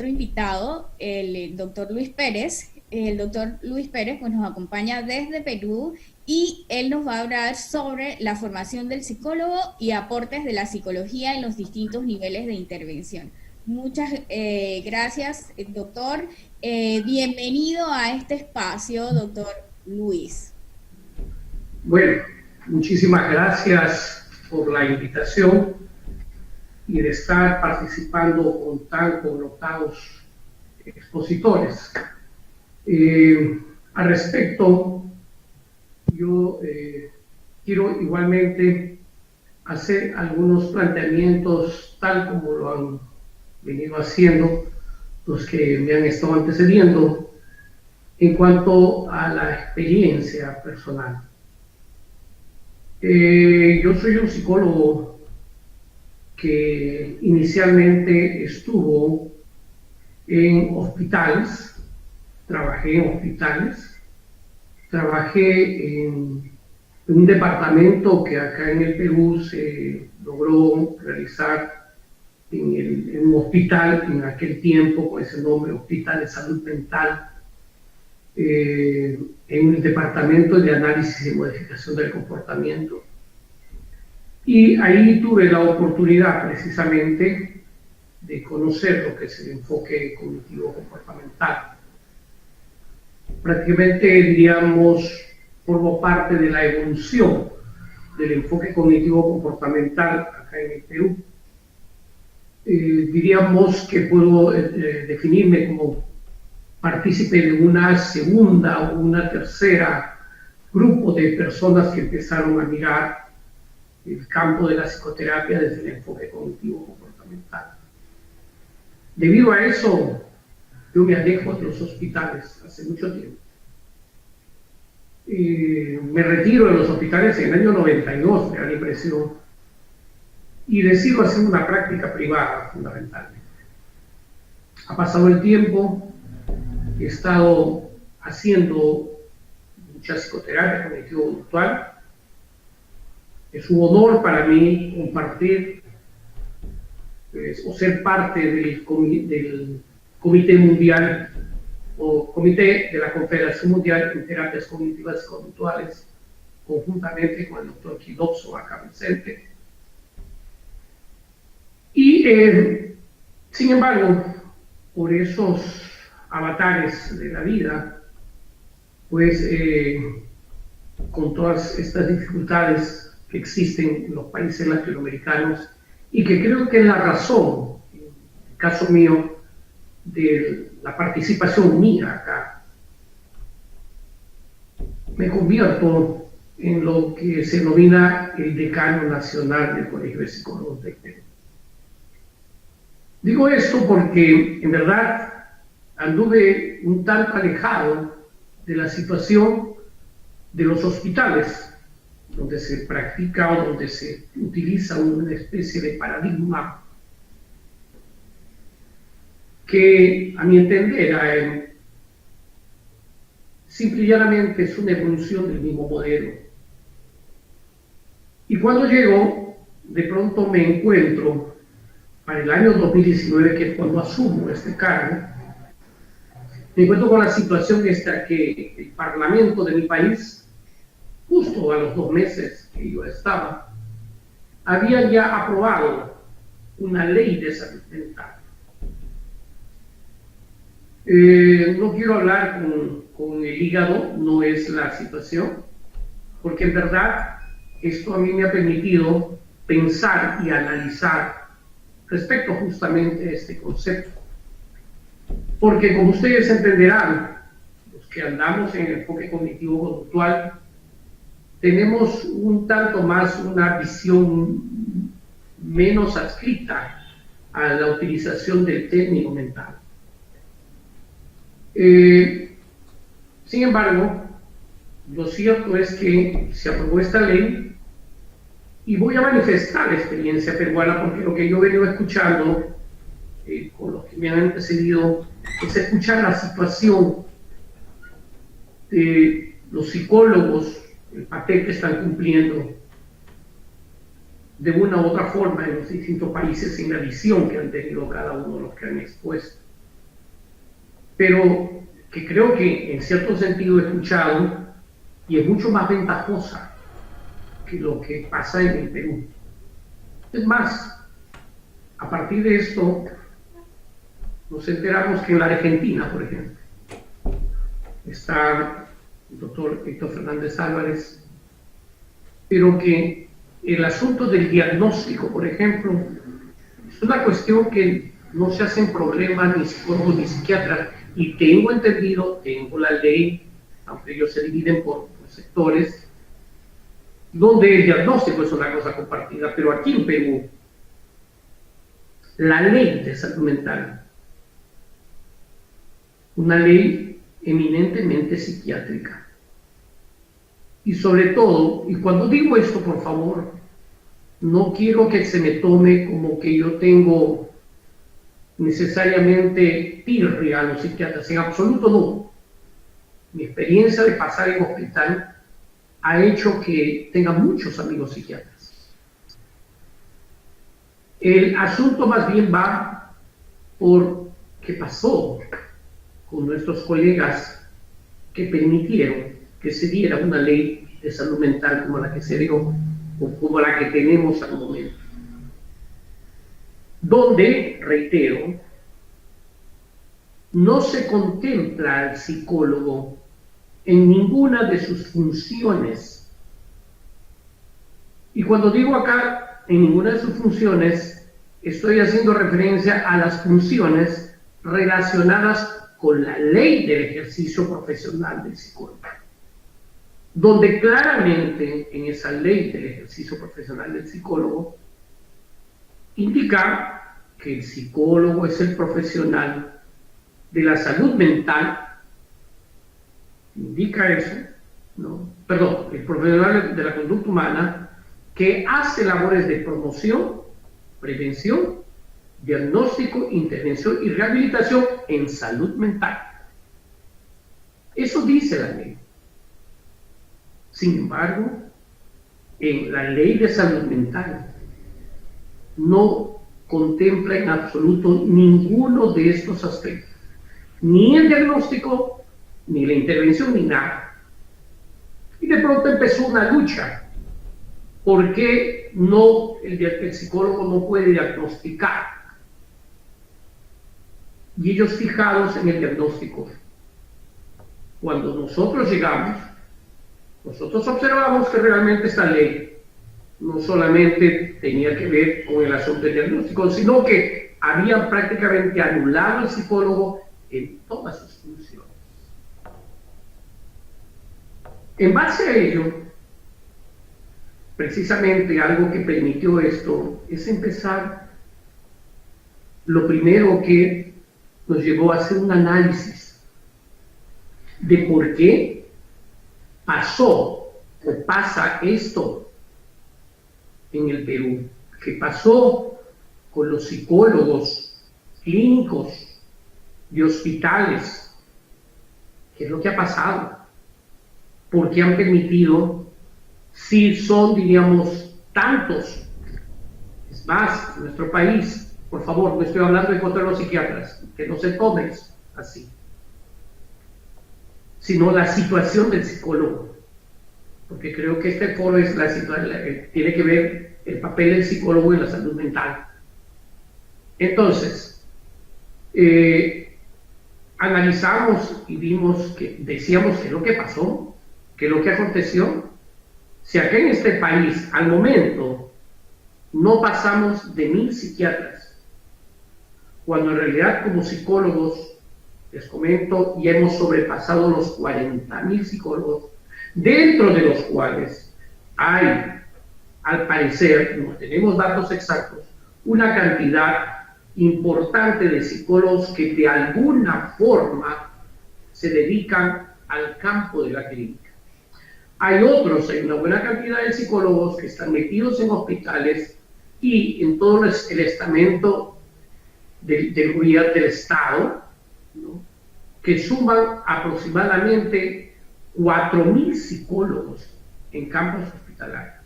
otro invitado, el doctor Luis Pérez. El doctor Luis Pérez pues, nos acompaña desde Perú y él nos va a hablar sobre la formación del psicólogo y aportes de la psicología en los distintos niveles de intervención. Muchas gracias, doctor. Bienvenido a este espacio, doctor Luis. Bueno, muchísimas gracias por la invitación y de estar participando con tan connotados expositores. Al respecto, yo quiero igualmente hacer algunos planteamientos tal como lo han venido haciendo los que me han estado antecediendo en cuanto a la experiencia personal. Yo soy un psicólogo que inicialmente estuvo en hospitales, trabajé en hospitales, trabajé en un departamento que acá en el Perú se logró realizar en un hospital en aquel tiempo con ese nombre, Hospital de Salud Mental, en el departamento de análisis y modificación del comportamiento. Y ahí tuve la oportunidad precisamente de conocer lo que es el enfoque cognitivo-comportamental. Prácticamente, diríamos, formo parte de la evolución del enfoque cognitivo-comportamental acá en el Perú. Diríamos que puedo definirme como partícipe de una segunda o una tercera grupo de personas que empezaron a mirar el campo de la psicoterapia desde el enfoque cognitivo-comportamental. Debido a eso, yo me alejo de los hospitales hace mucho tiempo. Me retiro de los hospitales en el año 92, me da la impresión, y decido hacer una práctica privada, fundamentalmente. Ha pasado el tiempo, he estado haciendo mucha psicoterapia cognitivo-conductual. Es un honor para mí compartir o ser parte del Comité Mundial o Comité de la Confederación Mundial en Terapias Cognitivas y Conductuales, conjuntamente con el doctor Quidopso acá presente. Y, sin embargo, por esos avatares de la vida, pues con todas estas dificultades que existen en los países latinoamericanos y que creo que es la razón, en el caso mío, de la participación mía acá, me convierto en lo que se denomina el decano nacional del Colegio de Psicólogos del Perú. Digo esto porque en verdad anduve un tanto alejado de la situación de los hospitales, donde se practica o donde se utiliza una especie de paradigma que, a mi entender, simple y llanamente es una evolución del mismo modelo. Y cuando llego, de pronto me encuentro, para el año 2019, que es cuando asumo este cargo, me encuentro con la situación esta que el Parlamento de mi país, justo a los 2 meses que yo estaba, había ya aprobado una ley de salud mental. No quiero hablar con el hígado, no es la situación, porque en verdad esto a mí me ha permitido pensar y analizar respecto justamente a este concepto. Porque como ustedes entenderán, los que andamos en el enfoque cognitivo-conductual, tenemos un tanto más una visión menos adscrita a la utilización del término mental. Sin embargo, lo cierto es que se aprobó esta ley y voy a manifestar la experiencia peruana porque lo que yo he venido escuchando con los que me han antecedido es escuchar la situación de los psicólogos, el papel que están cumpliendo de una u otra forma en los distintos países, en la visión que han tenido cada uno de los que han expuesto. pero que creo que en cierto sentido he escuchado y es mucho más ventajosa que lo que pasa en el Perú. Es más, a partir de esto nos enteramos que en la Argentina, por ejemplo, está el doctor Héctor Fernández Álvarez, pero que el asunto del diagnóstico, por ejemplo, es una cuestión que no se hacen problemas ni psicólogos ni psiquiatras, y tengo entendido, tengo la ley, aunque ellos se dividen por sectores, donde el diagnóstico es una cosa compartida, pero aquí en Perú, la ley de salud mental, una ley eminentemente psiquiátrica, y sobre todo, y cuando digo esto, por favor, no quiero que se me tome como que yo tengo necesariamente tirria a los psiquiatras, en absoluto no. Mi experiencia de pasar en hospital ha hecho que tenga muchos amigos psiquiatras. El asunto más bien va por qué pasó con nuestros colegas que permitieron que se diera una ley de salud mental como la que se dio o como la que tenemos al momento, donde, reitero, no se contempla al psicólogo en ninguna de sus funciones. Y cuando digo acá en ninguna de sus funciones, estoy haciendo referencia a las funciones relacionadas con la ley del ejercicio profesional del psicólogo, donde claramente en esa ley del ejercicio profesional del psicólogo indica que el psicólogo es el profesional de la salud mental, indica eso, ¿no? Perdón, el profesional de la conducta humana que hace labores de promoción, prevención, diagnóstico, intervención y rehabilitación en salud mental. Eso dice la ley. Sin embargo, en la ley de salud mental no contempla en absoluto ninguno de estos aspectos, ni el diagnóstico, ni la intervención, ni nada. Y de pronto empezó una lucha. ¿Por qué no el psicólogo no puede diagnosticar? Y ellos fijados en el diagnóstico. Cuando nosotros llegamos, nosotros observamos que realmente esta ley no solamente tenía que ver con el asunto del diagnóstico, sino que habían prácticamente anulado al psicólogo en todas sus funciones. En base a ello, precisamente algo que permitió esto es empezar lo primero que nos llevó a hacer un análisis de por qué pasó o pasa esto en el Perú, qué pasó con los psicólogos clínicos de hospitales, qué es lo que ha pasado, por qué han permitido, si son, diríamos, tantos. Es más, en nuestro país, por favor, no estoy hablando en contra de los psiquiatras, que no se tomen así, sino la situación del psicólogo, porque creo que este foro es tiene que ver el papel del psicólogo en la salud mental. Entonces, analizamos y vimos que decíamos que lo que pasó, que lo que aconteció, si acá en este país al momento no pasamos de 1000 psiquiatras, cuando en realidad como psicólogos, les comento, ya hemos sobrepasado los 40.000 psicólogos, dentro de los cuales hay, al parecer, no tenemos datos exactos, una cantidad importante de psicólogos que de alguna forma se dedican al campo de la clínica. Hay una buena cantidad de psicólogos que están metidos en hospitales y en todo el estamento del gobierno del Estado, ¿no?, que suman aproximadamente 4.000 psicólogos en campos hospitalarios.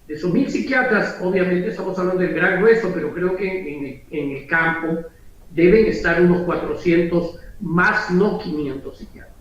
De esos 1.000 psiquiatras, obviamente estamos hablando del gran grueso, pero creo que en el campo deben estar unos 400 más no 500 psiquiatras.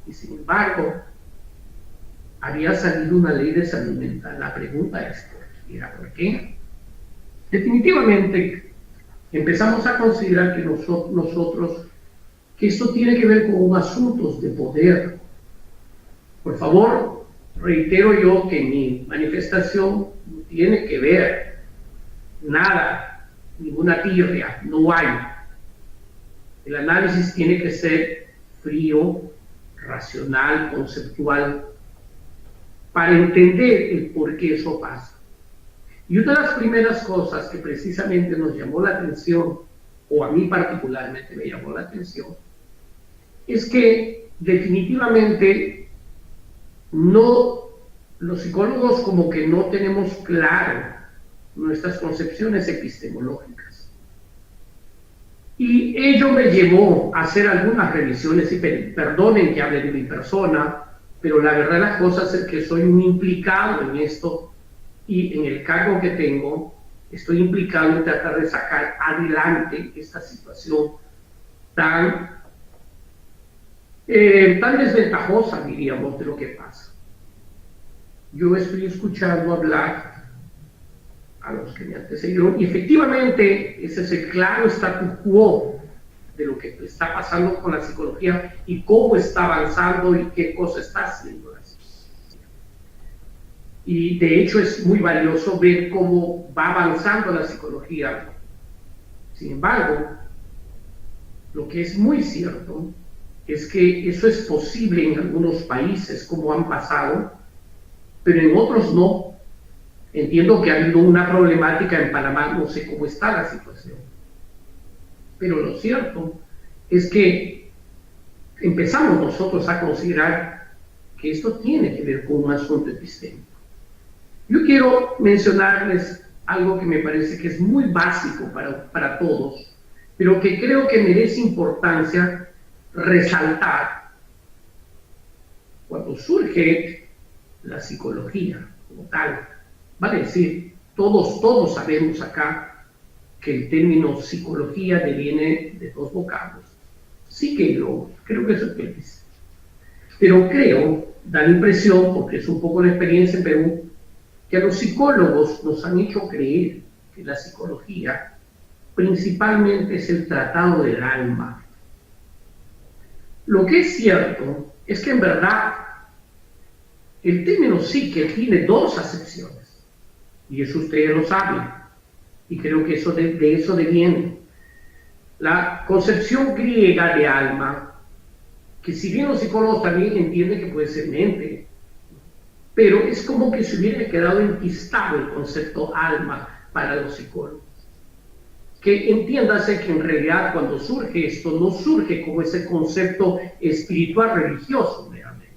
Y sin embargo, había salido una ley de salud mental. La pregunta es, ¿por qué? Definitivamente, empezamos a considerar que nosotros, que esto tiene que ver con asuntos de poder. Por favor, reitero yo que mi manifestación no tiene que ver nada, ninguna tirria, no hay. El análisis tiene que ser frío, racional, conceptual, para entender el por qué eso pasa. Y una de las primeras cosas que precisamente nos llamó la atención, o a mí particularmente me llamó la atención, es que definitivamente los psicólogos como que no tenemos claro nuestras concepciones epistemológicas. Y ello me llevó a hacer algunas revisiones, y perdonen que hable de mi persona, pero la verdad de las cosas es que soy un implicado en esto, y en el cargo que tengo, estoy implicado en tratar de sacar adelante esta situación tan desventajosa, diríamos, de lo que pasa. Yo estoy escuchando hablar a los que me antecedieron, y efectivamente ese es el claro status quo de lo que está pasando con la psicología y cómo está avanzando y qué cosa está haciendo la psicología. Y de hecho es muy valioso ver cómo va avanzando la psicología. Sin embargo, lo que es muy cierto es que eso es posible en algunos países, como han pasado, pero en otros no. Entiendo que ha habido una problemática en Panamá, no sé cómo está la situación. Pero lo cierto es que empezamos nosotros a considerar que esto tiene que ver con un asunto epistémico. Yo quiero mencionarles algo que me parece que es muy básico para todos, pero que creo que merece importancia resaltar cuando surge la psicología como tal. Vale decir, todos sabemos acá que el término psicología deviene de dos vocablos, psique y logos. Creo que eso es lo que dice. Pero creo, da la impresión, porque es un poco la experiencia en Perú, que a los psicólogos nos han hecho creer que la psicología principalmente es el tratado del alma. Lo que es cierto es que en verdad el término psique tiene dos acepciones, y eso ustedes lo saben, y creo que de eso deviene. La concepción griega de alma, que si bien los psicólogos también entienden que puede ser mente, pero es como que se hubiera quedado enquistado el concepto alma para los psicólogos. Que entiéndase que en realidad cuando surge esto, no surge como ese concepto espiritual religioso realmente,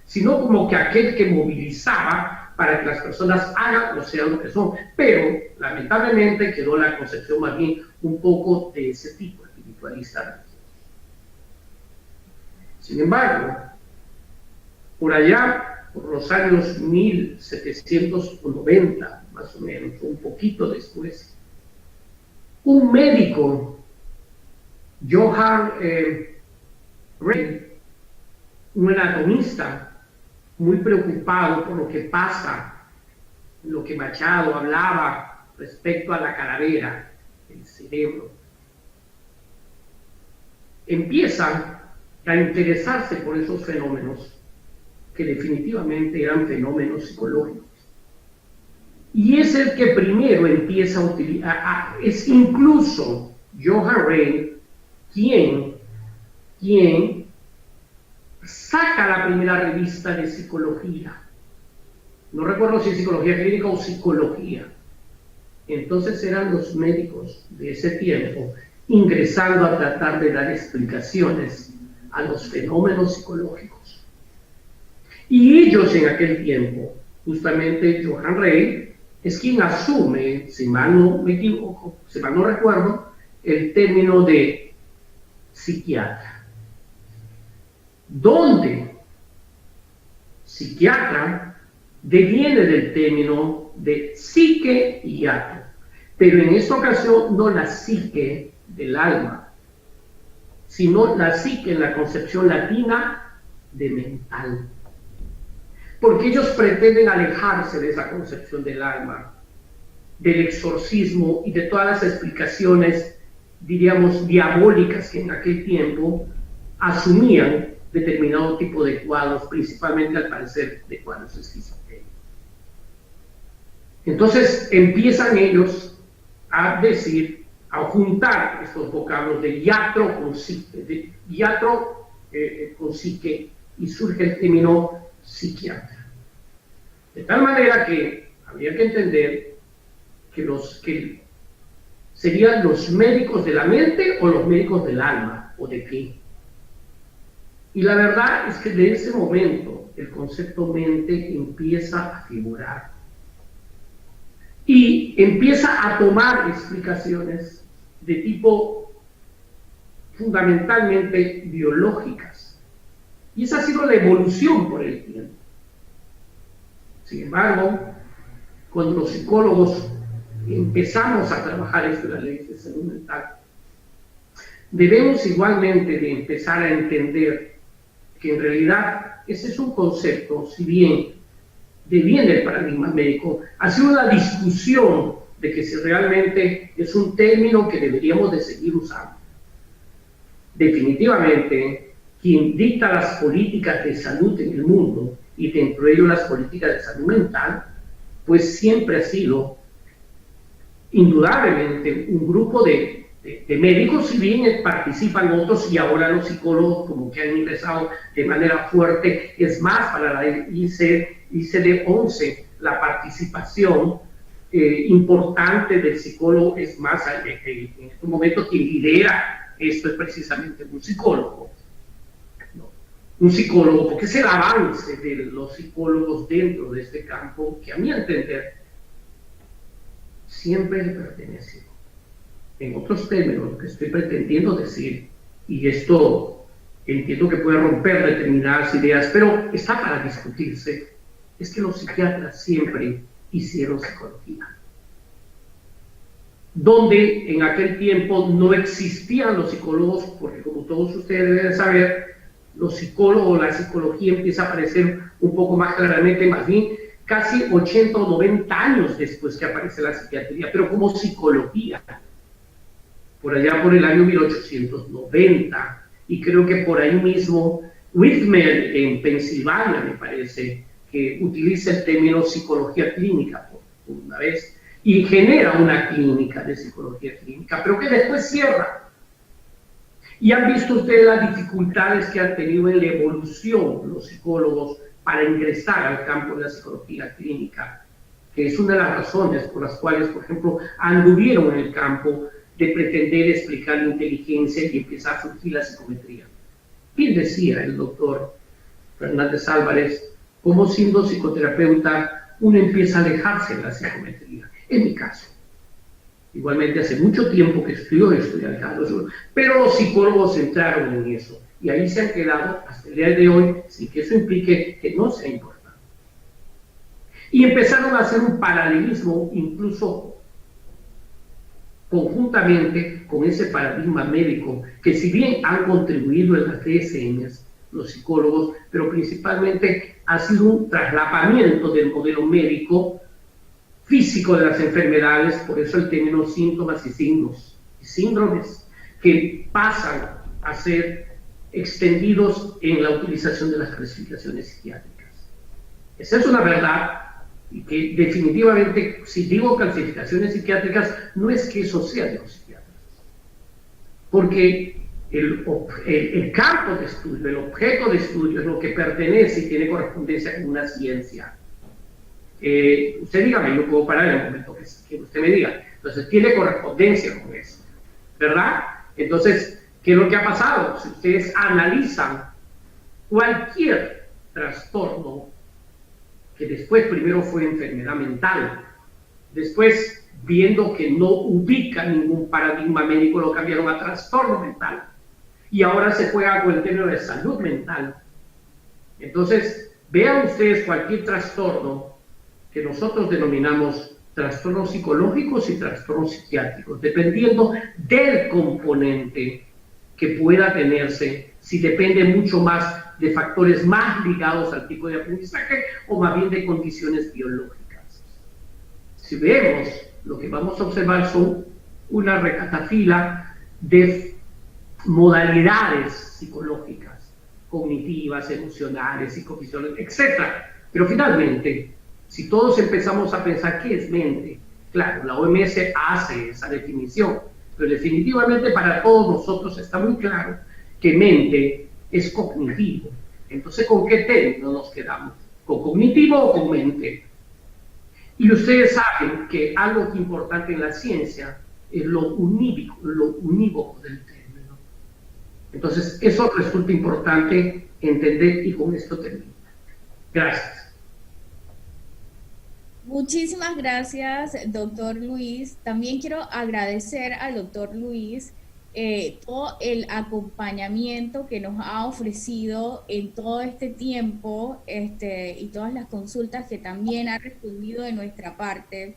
sino como que aquel que movilizaba para que las personas hagan o sean lo que son. Pero lamentablemente quedó la concepción más bien un poco de ese tipo, espiritualista religioso. Sin embargo, por allá, por los años 1790, más o menos, un poquito después, un médico, Johann Rey, un anatomista, muy preocupado por lo que pasa, lo que Machado hablaba respecto a la calavera, el cerebro, empieza a interesarse por esos fenómenos que definitivamente eran fenómenos psicológicos. Y es el que primero empieza a utilizar, es incluso Johann Rey quien saca la primera revista de psicología. No recuerdo si es psicología clínica o psicología. Entonces eran los médicos de ese tiempo ingresando a tratar de dar explicaciones a los fenómenos psicológicos. Y ellos en aquel tiempo, justamente Johann Rey, es quien asume, si mal no me equivoco, si mal no recuerdo, el término de psiquiatra. Donde psiquiatra deviene del término de psique y ato, pero en esta ocasión no la psique del alma, sino la psique en la concepción latina de mental. Porque ellos pretenden alejarse de esa concepción del alma, del exorcismo y de todas las explicaciones, diríamos, diabólicas que en aquel tiempo asumían determinado tipo de cuadros, principalmente al parecer de cuadros esquizofrénicos. Entonces empiezan ellos a decir, a juntar estos vocablos de iatro con psique, de iatro con psique, y surge el término psiquiatra. De tal manera que habría que entender que serían los médicos de la mente o los médicos del alma, o de qué. Y la verdad es que de ese momento el concepto mente empieza a figurar y empieza a tomar explicaciones de tipo fundamentalmente biológicas. Y esa ha sido la evolución por el tiempo. Sin embargo, cuando los psicólogos empezamos a trabajar esto de las leyes de salud mental, debemos igualmente de empezar a entender que en realidad ese es un concepto, si bien deviene del paradigma médico, ha sido una discusión de que si realmente es un término que deberíamos de seguir usando. Definitivamente, quien dicta las políticas de salud en el mundo, y dentro de ello las políticas de salud mental, pues siempre ha sido indudablemente un grupo de médicos, si bien participan otros, y ahora los psicólogos como que han ingresado de manera fuerte. Es más, para la ICD-11 la participación importante del psicólogo es más, en este momento quien lidera esto es precisamente un psicólogo. Un psicólogo, porque es el avance de los psicólogos dentro de este campo que, a mi entender, siempre le pertenece. En otros términos, lo que estoy pretendiendo decir, y esto entiendo que puede romper determinadas ideas, pero está para discutirse, es que los psiquiatras siempre hicieron psicología. Donde en aquel tiempo no existían los psicólogos, porque como todos ustedes deben saber, los psicólogos, la psicología empieza a aparecer un poco más claramente, más bien casi 80 o 90 años después que aparece la psiquiatría, pero como psicología, por allá por el año 1890, y creo que por ahí mismo Whitmer en Pensilvania, me parece, que utiliza el término psicología clínica por una vez, y genera una clínica de psicología clínica, pero que después cierra. Y han visto ustedes las dificultades que han tenido en la evolución los psicólogos para ingresar al campo de la psicología clínica, que es una de las razones por las cuales, por ejemplo, anduvieron en el campo de pretender explicar la inteligencia y empezar a surgir la psicometría. Bien decía el doctor Fernández Álvarez, como siendo psicoterapeuta uno empieza a alejarse de la psicometría. En mi caso, igualmente hace mucho tiempo que estoy alejado, pero los psicólogos entraron en eso y ahí se han quedado hasta el día de hoy sin que eso implique que no sea importante. Y empezaron a hacer un paralelismo incluso conjuntamente con ese paradigma médico que, si bien han contribuido en las DSMs, los psicólogos, pero principalmente ha sido un traslapamiento del modelo médico físico de las enfermedades, por eso el término síntomas y signos y síndromes, que pasan a ser extendidos en la utilización de las clasificaciones psiquiátricas. Esa es una verdad, y que definitivamente, si digo clasificaciones psiquiátricas, no es que eso sea de los psiquiatras, porque el campo de estudio, el objeto de estudio es lo que pertenece y tiene correspondencia con una ciencia. Usted dígame, yo puedo parar en el momento que usted me diga. Entonces tiene correspondencia con eso, ¿verdad? Entonces, ¿qué es lo que ha pasado? Si ustedes analizan cualquier trastorno que después primero fue enfermedad mental, después viendo que no ubica ningún paradigma médico, lo cambiaron a trastorno mental, y ahora se juega con el término de salud mental. Entonces, vean ustedes cualquier trastorno que nosotros denominamos trastornos psicológicos y trastornos psiquiátricos, dependiendo del componente que pueda tenerse si depende mucho más de factores más ligados al tipo de aprendizaje o más bien de condiciones biológicas. Si vemos, lo que vamos a observar son una recatafila de modalidades psicológicas, cognitivas, emocionales, psicofisiológicas, etc. Pero finalmente, si todos empezamos a pensar qué es mente, claro, la OMS hace esa definición, pero definitivamente para todos nosotros está muy claro que mente es cognitivo. Entonces, ¿con qué término nos quedamos? ¿Con cognitivo o con mente? Y ustedes saben que algo importante en la ciencia es lo unívoco del término. Entonces, eso resulta importante entender y con esto termino. Gracias. Muchísimas gracias, doctor Luis. También quiero agradecer al doctor Luis todo el acompañamiento que nos ha ofrecido en todo este tiempo y todas las consultas que también ha respondido de nuestra parte.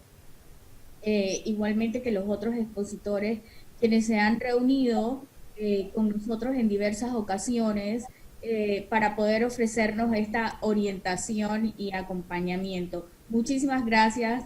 Igualmente que los otros expositores quienes se han reunido con nosotros en diversas ocasiones para poder ofrecernos esta orientación y acompañamiento. Muchísimas gracias.